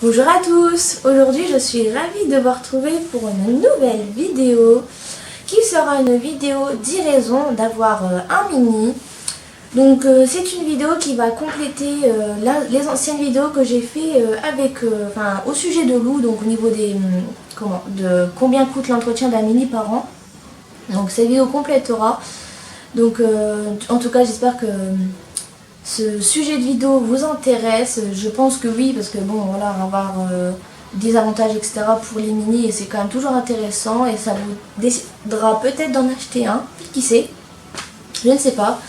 Bonjour à tous, aujourd'hui je suis ravie de vous retrouver pour une nouvelle vidéo qui sera une vidéo 10 raisons d'avoir un mini. Donc c'est une vidéo qui va compléter les anciennes vidéos que j'ai fait au sujet de Lou, donc au niveau de combien coûte l'entretien d'un mini par an. Donc cette vidéo complétera. Donc en tout cas j'espère que ce sujet de vidéo vous intéresse. Je pense que oui, parce que bon voilà, on va avoir des avantages etc pour les mini et c'est quand même toujours intéressant et ça vous décidera peut-être d'en acheter un, qui sait, je ne sais pas.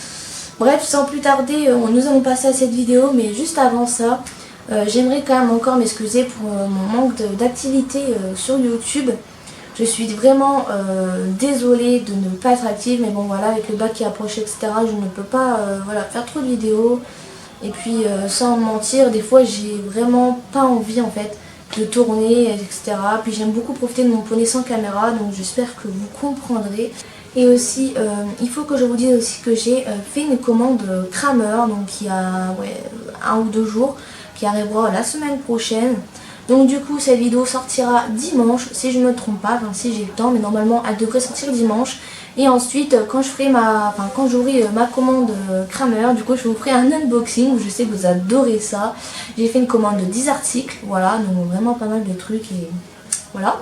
Bref, sans plus tarder, nous allons passer à cette vidéo, mais juste avant ça, j'aimerais quand même encore m'excuser pour mon manque d'activité sur YouTube. Je suis vraiment désolée de ne pas être active, mais bon voilà, avec le bac qui approche etc, je ne peux pas faire trop de vidéos. Et puis sans mentir, des fois j'ai vraiment pas envie en fait de tourner etc. Puis j'aime beaucoup profiter de mon poney sans caméra, donc j'espère que vous comprendrez. Et aussi, il faut que je vous dise aussi que j'ai fait une commande Kramer, donc il y a 1 ou 2 jours, qui arrivera la semaine prochaine. Donc du coup cette vidéo sortira dimanche si je ne me trompe pas, enfin si j'ai le temps, mais normalement elle devrait sortir dimanche. Et ensuite quand j'aurai ma commande Kramer, du coup je vous ferai un unboxing, je sais que vous adorez ça. J'ai fait une commande de 10 articles, voilà, donc vraiment pas mal de trucs et voilà.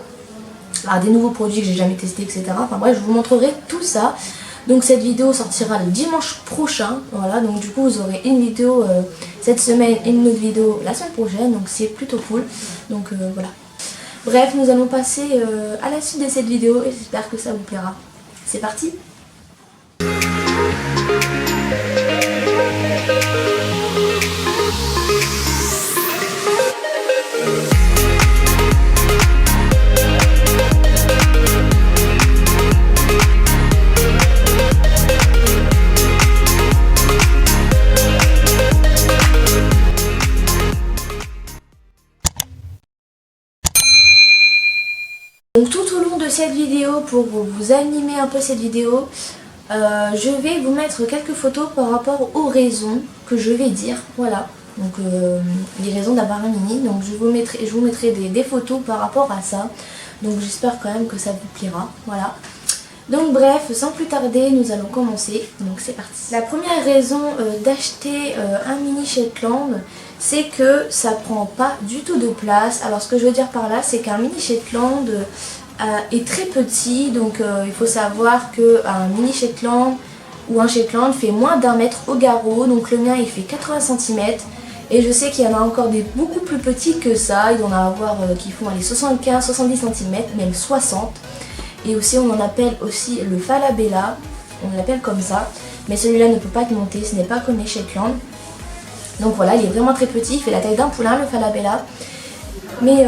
Alors, des nouveaux produits que j'ai jamais testés etc. Enfin bref, je vous montrerai tout ça. Donc cette vidéo sortira le dimanche prochain, voilà, donc du coup vous aurez une vidéo cette semaine et une autre vidéo la semaine prochaine, donc c'est plutôt cool, donc voilà. Bref, nous allons passer à la suite de cette vidéo et j'espère que ça vous plaira. C'est parti! Donc tout au long de cette vidéo, pour vous animer un peu cette vidéo, je vais vous mettre quelques photos par rapport aux raisons que je vais dire, voilà. Donc les raisons d'avoir un mini, donc je vous mettrai des photos par rapport à ça. Donc j'espère quand même que ça vous plaira, voilà. Donc bref, sans plus tarder, nous allons commencer, donc c'est parti. La première raison d'acheter un mini Shetland, c'est que ça prend pas du tout de place. Alors ce que je veux dire par là, c'est qu'un mini Shetland est très petit, donc il faut savoir qu'un mini Shetland ou un Shetland fait moins d'1 mètre au garrot, donc le mien il fait 80 cm. Et je sais qu'il y en a encore des beaucoup plus petits que ça, il y en a qui font 75, 70 cm, même 60. Et aussi on en appelle aussi le Falabella, on l'appelle comme ça. Mais celui-là ne peut pas être monté, ce n'est pas comme les Shetland. Donc voilà, il est vraiment très petit, il fait la taille d'un poulain le Falabella. Mais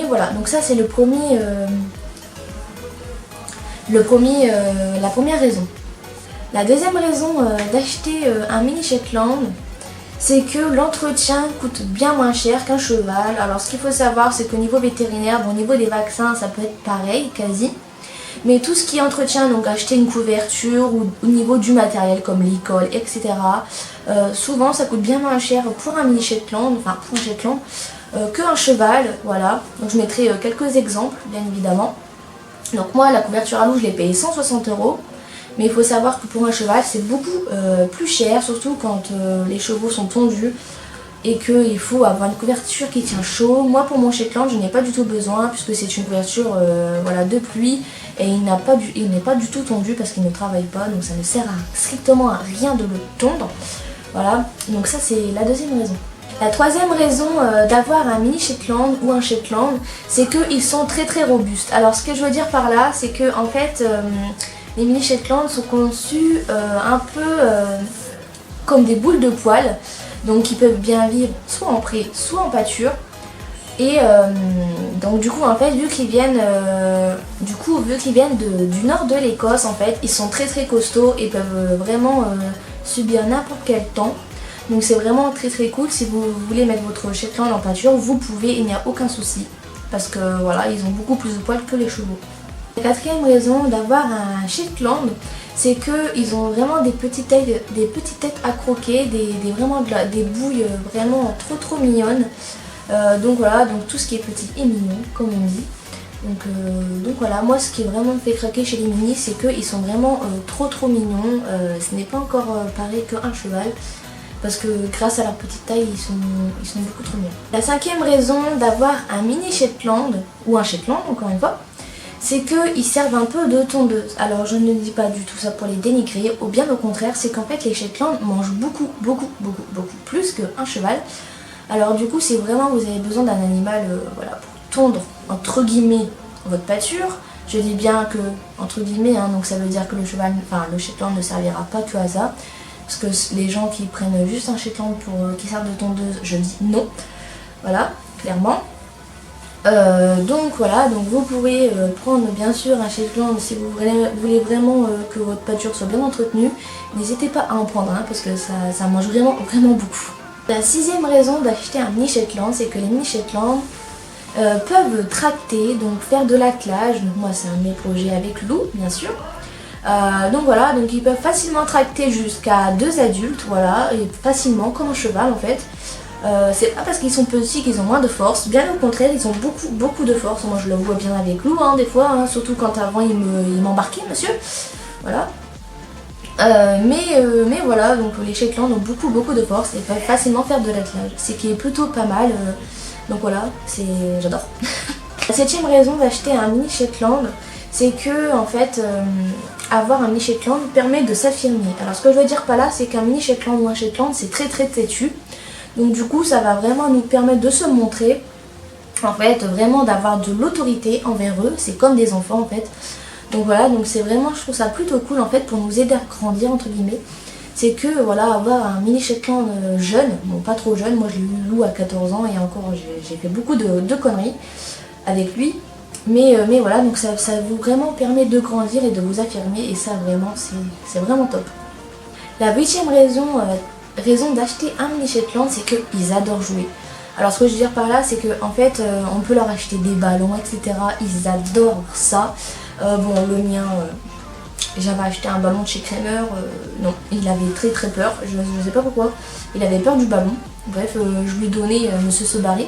voilà, donc ça c'est la première raison. La deuxième raison d'acheter un mini Shetland, c'est que l'entretien coûte bien moins cher qu'un cheval. Alors ce qu'il faut savoir, c'est qu'au niveau vétérinaire, au niveau des vaccins, ça peut être pareil, quasi. Mais tout ce qui est entretien, donc acheter une couverture ou au niveau du matériel comme l'école, etc. Souvent ça coûte bien moins cher pour un mini Shetland, enfin pour un Shetland, qu'un cheval, voilà. Donc je mettrai quelques exemples, bien évidemment. Donc moi la couverture à loup je l'ai payée 160 €. Mais il faut savoir que pour un cheval c'est beaucoup plus cher, surtout quand les chevaux sont tondus et qu'il faut avoir une couverture qui tient chaud. Moi pour mon Shetland je n'ai pas du tout besoin puisque c'est une couverture de pluie et il n'est pas du tout tondu parce qu'il ne travaille pas, donc ça ne sert strictement à rien de le tondre. Voilà, donc ça c'est la deuxième raison. La troisième raison d'avoir un mini Shetland ou un Shetland, c'est qu'ils sont très très robustes. Alors ce que je veux dire par là, c'est que en fait les mini Shetland sont conçus un peu comme des boules de poils. Donc ils peuvent bien vivre soit en pré, soit en pâture. Et donc du coup en fait vu qu'ils viennent du nord de l'Écosse, en fait ils sont très très costauds et peuvent vraiment subir n'importe quel temps. Donc c'est vraiment très très cool. Si vous voulez mettre votre Shetland en pâture, vous pouvez, il n'y a aucun souci. Parce que voilà, ils ont beaucoup plus de poils que les chevaux. La quatrième raison d'avoir un Shetland, c'est qu'ils ont vraiment des petites têtes à croquer, des bouilles vraiment trop mignonnes. Donc voilà, donc tout ce qui est petit et mignon, comme on dit. Donc voilà, moi ce qui vraiment me fait craquer chez les minis, c'est qu'ils sont vraiment trop mignons. Ce n'est pas encore pareil qu'un cheval, parce que grâce à leur petite taille, ils sont beaucoup trop mignons. La 5e raison d'avoir un mini Shetland, ou un Shetland encore une fois, c'est qu'ils servent un peu de tondeuse. Alors je ne dis pas du tout ça pour les dénigrer, ou bien au contraire, c'est qu'en fait les Shetland mangent beaucoup plus qu'un cheval. Alors du coup, si vraiment vous avez besoin d'un animal voilà, pour tondre, entre guillemets, votre pâture, je dis bien que, entre guillemets, hein, donc ça veut dire que le Shetland ne servira pas que à ça. Parce que les gens qui prennent juste un Shetland qui servent de tondeuse, je dis non. Voilà, clairement. Donc voilà, donc vous pouvez prendre bien sûr un Shetland si vous voulez vraiment que votre pâture soit bien entretenue. N'hésitez pas à en prendre un parce que ça mange vraiment beaucoup. La 6e raison d'acheter un mini Shetland, c'est que les mini Shetland peuvent tracter, donc faire de l'attelage. Donc moi c'est un de mes projets avec Lou bien sûr. Donc voilà, donc ils peuvent facilement tracter jusqu'à 2 adultes, voilà, et facilement comme un cheval en fait. C'est pas parce qu'ils sont petits qu'ils ont moins de force, bien au contraire, ils ont beaucoup de force. Moi je le vois bien avec Lou hein, des fois, hein, surtout quand avant il m'embarquait monsieur, voilà. Mais voilà, donc les Shetland ont beaucoup de force et peuvent facilement faire de l'attelage, ce qui est plutôt pas mal, donc voilà, j'adore. La 7e raison d'acheter un mini Shetland, c'est que en fait avoir un mini Shetland permet de s'affirmer. Alors ce que je veux dire par là, c'est qu'un mini Shetland ou un Shetland c'est très têtu, donc du coup ça va vraiment nous permettre de se montrer, en fait vraiment d'avoir de l'autorité envers eux, c'est comme des enfants en fait. Donc voilà, donc c'est vraiment, je trouve ça plutôt cool en fait pour nous aider à grandir entre guillemets. C'est que voilà, avoir un mini Shetland jeune, bon pas trop jeune, moi je l'ai eu Lou à 14 ans et encore j'ai fait beaucoup de conneries avec lui. Mais voilà, donc ça vous vraiment permet de grandir et de vous affirmer et ça vraiment c'est vraiment top. La 8e raison d'acheter un mini Shetland, c'est qu'ils adorent jouer. Alors ce que je veux dire par là, c'est qu'en fait on peut leur acheter des ballons, etc. Ils adorent ça. Bon, le mien, j'avais acheté un ballon de chez Kramer, non, il avait très peur, je ne sais pas pourquoi, il avait peur du ballon. Bref, je lui ai donné, monsieur se barrer.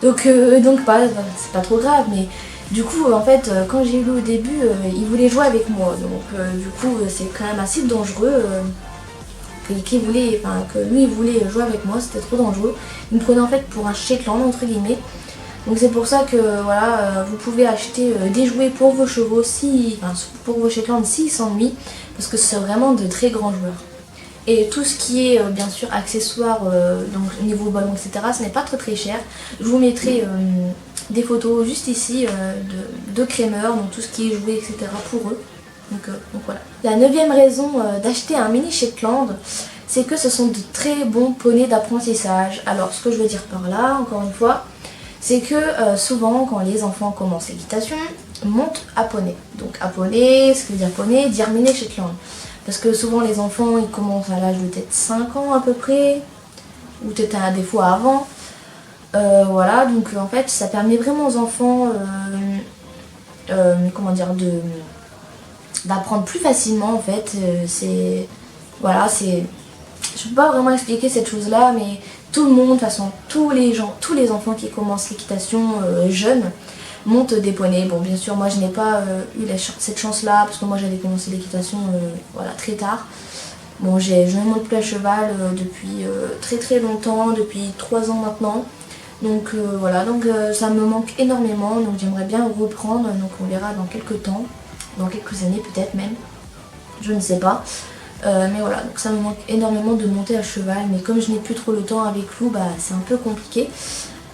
Donc c'est pas trop grave, mais du coup, en fait, quand j'ai eu Lou au début, il voulait jouer avec moi. Donc du coup, c'est quand même assez dangereux. Que lui il voulait jouer avec moi, c'était trop dangereux. Il me prenait en fait pour un Shetland entre guillemets. Donc c'est pour ça que voilà, vous pouvez acheter des jouets pour vos chevaux, pour vos Shetland s'ils s'ennuient, parce que c'est vraiment de très grands joueurs. Et tout ce qui est bien sûr accessoires, donc niveau ballon, etc., ce n'est pas très cher. Je vous mettrai des photos juste ici de Kramer, donc tout ce qui est jouet, etc. pour eux. Donc voilà. La 9e raison d'acheter un mini Shetland, c'est que ce sont de très bons poneys d'apprentissage. Alors ce que je veux dire par là, encore une fois, c'est que souvent quand les enfants commencent l'équitation, montent à poney. Donc à poney, ce que veut dire poney, dire mini Shetland. Parce que souvent les enfants ils commencent à l'âge de peut-être 5 ans à peu près, ou peut-être des fois avant. Voilà, donc en fait ça permet vraiment aux enfants comment dire, d'apprendre plus facilement en fait. Voilà, je peux pas vraiment expliquer cette chose là, mais tout le monde, de toute façon tous les enfants qui commencent l'équitation jeunes montent des poneys. Bon bien sûr moi je n'ai pas eu cette chance là parce que moi j'avais commencé l'équitation voilà, très tard. Bon je ne monte plus à cheval depuis très longtemps, depuis 3 ans maintenant. Donc voilà, donc ça me manque énormément, donc j'aimerais bien reprendre, donc on verra dans quelques temps, dans quelques années peut-être même, je ne sais pas. Mais voilà, donc ça me manque énormément de monter à cheval, mais comme je n'ai plus trop le temps avec Lou, bah, c'est un peu compliqué.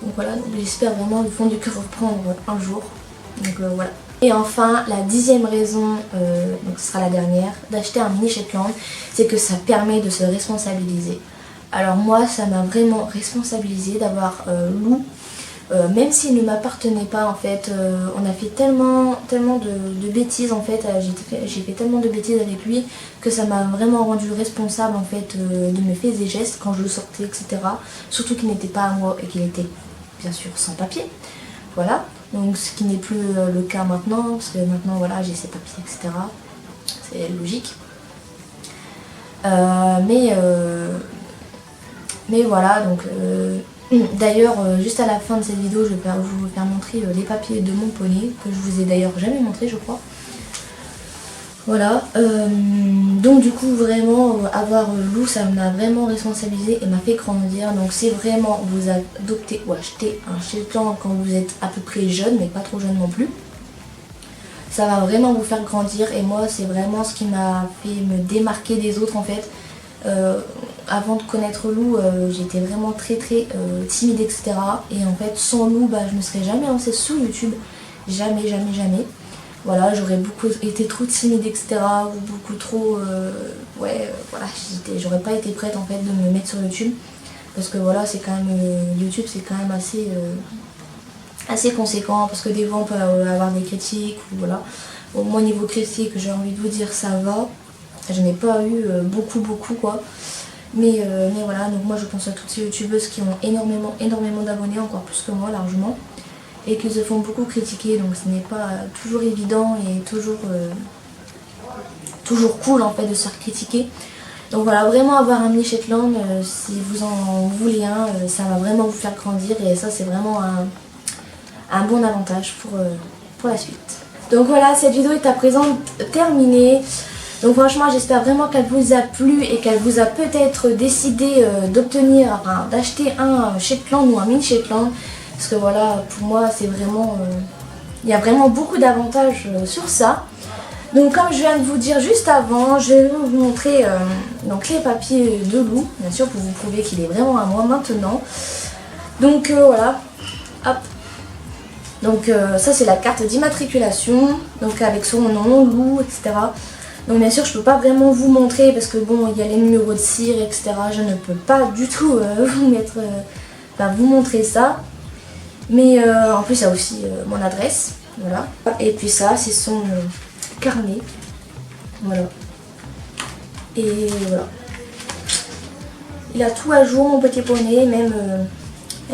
Donc voilà, j'espère vraiment du fond du cœur reprendre un jour. Donc voilà. Et enfin, la 10e raison, donc ce sera la dernière, d'acheter un mini Shetland, c'est que ça permet de se responsabiliser. Alors moi, ça m'a vraiment responsabilisée d'avoir Lou. Même s'il ne m'appartenait pas en fait, on a fait tellement de bêtises en fait, j'ai fait tellement de bêtises avec lui que ça m'a vraiment rendu responsable en fait de mes faits et gestes quand je le sortais, etc. Surtout qu'il n'était pas à moi et qu'il était bien sûr sans papier, voilà. Donc ce qui n'est plus le cas maintenant, parce que maintenant voilà j'ai ses papiers, etc. C'est logique. Mais voilà, donc D'ailleurs, juste à la fin de cette vidéo, je vais vous faire montrer les papiers de mon poney, que je vous ai d'ailleurs jamais montré, je crois. Voilà, donc du coup vraiment avoir Lou, ça m'a vraiment responsabilisé et m'a fait grandir. Donc si vraiment vous adoptez ou achetez un Shetland quand vous êtes à peu près jeune, mais pas trop jeune non plus, ça va vraiment vous faire grandir. Et moi c'est vraiment ce qui m'a fait me démarquer des autres en fait. Avant de connaître Lou, j'étais vraiment très timide, etc. Et en fait sans Lou, je me serais jamais lancée sur YouTube, jamais. Voilà, j'aurais beaucoup été trop timide, etc. Ou beaucoup trop... voilà, j'aurais pas été prête en fait de me mettre sur YouTube. Parce que voilà, c'est quand même... YouTube, c'est quand même assez conséquent. Parce que des fois, on peut avoir des critiques. Ou voilà. Bon, moi, niveau critique, j'ai envie de vous dire, ça va. Je n'ai pas eu beaucoup, quoi. Mais voilà, donc moi, je pense à toutes ces youtubeuses qui ont énormément d'abonnés, encore plus que moi, largement. Et qui se font beaucoup critiquer, donc ce n'est pas toujours évident et toujours cool en fait de se faire critiquer. Donc voilà, vraiment avoir un mini Shetland, si vous en voulez un, ça va vraiment vous faire grandir et ça c'est vraiment un bon avantage pour la suite. Donc voilà, cette vidéo est à présent terminée. Donc franchement j'espère vraiment qu'elle vous a plu et qu'elle vous a peut-être décidé d'acheter un Shetland ou un mini Shetland. Parce que voilà, pour moi, c'est vraiment... il y a vraiment beaucoup d'avantages sur ça. Donc comme je viens de vous dire juste avant, je vais vous montrer donc les papiers de Lou, bien sûr, pour vous prouver qu'il est vraiment à moi maintenant. Donc voilà, hop. Donc ça c'est la carte d'immatriculation, donc avec son nom, Lou, etc. Donc bien sûr je peux pas vraiment vous montrer parce que bon, il y a les numéros de cire, etc. Je ne peux pas du tout vous montrer ça. Mais en plus il y a aussi mon adresse, voilà. Et puis ça c'est son carnet, voilà. Et voilà. Il a tout à jour mon petit poney, même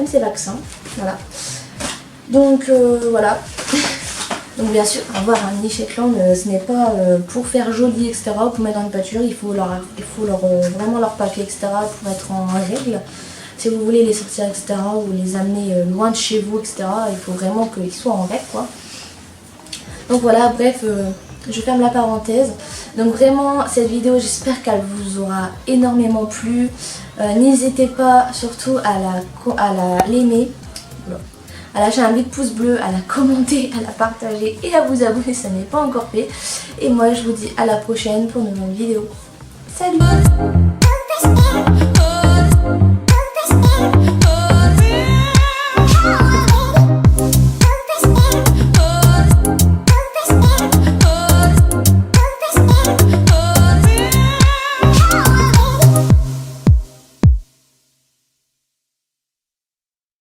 ses vaccins, voilà. Donc voilà. Donc bien sûr avoir un mini Shetland ce n'est pas pour faire joli, etc. Pour mettre dans une pâture, il faut vraiment leur papier, etc. pour être en règle. Si vous voulez les sortir, etc. ou les amener loin de chez vous, etc. il faut vraiment qu'ils soient en règle, quoi. Donc voilà, bref, je ferme la parenthèse. Donc vraiment, cette vidéo, j'espère qu'elle vous aura énormément plu. N'hésitez pas surtout à l'aimer, à lâcher un vite pouce bleu, à la commenter, à la partager et à vous abonner si ça n'est pas encore fait. Et moi, je vous dis à la prochaine pour une nouvelle vidéo. Salut!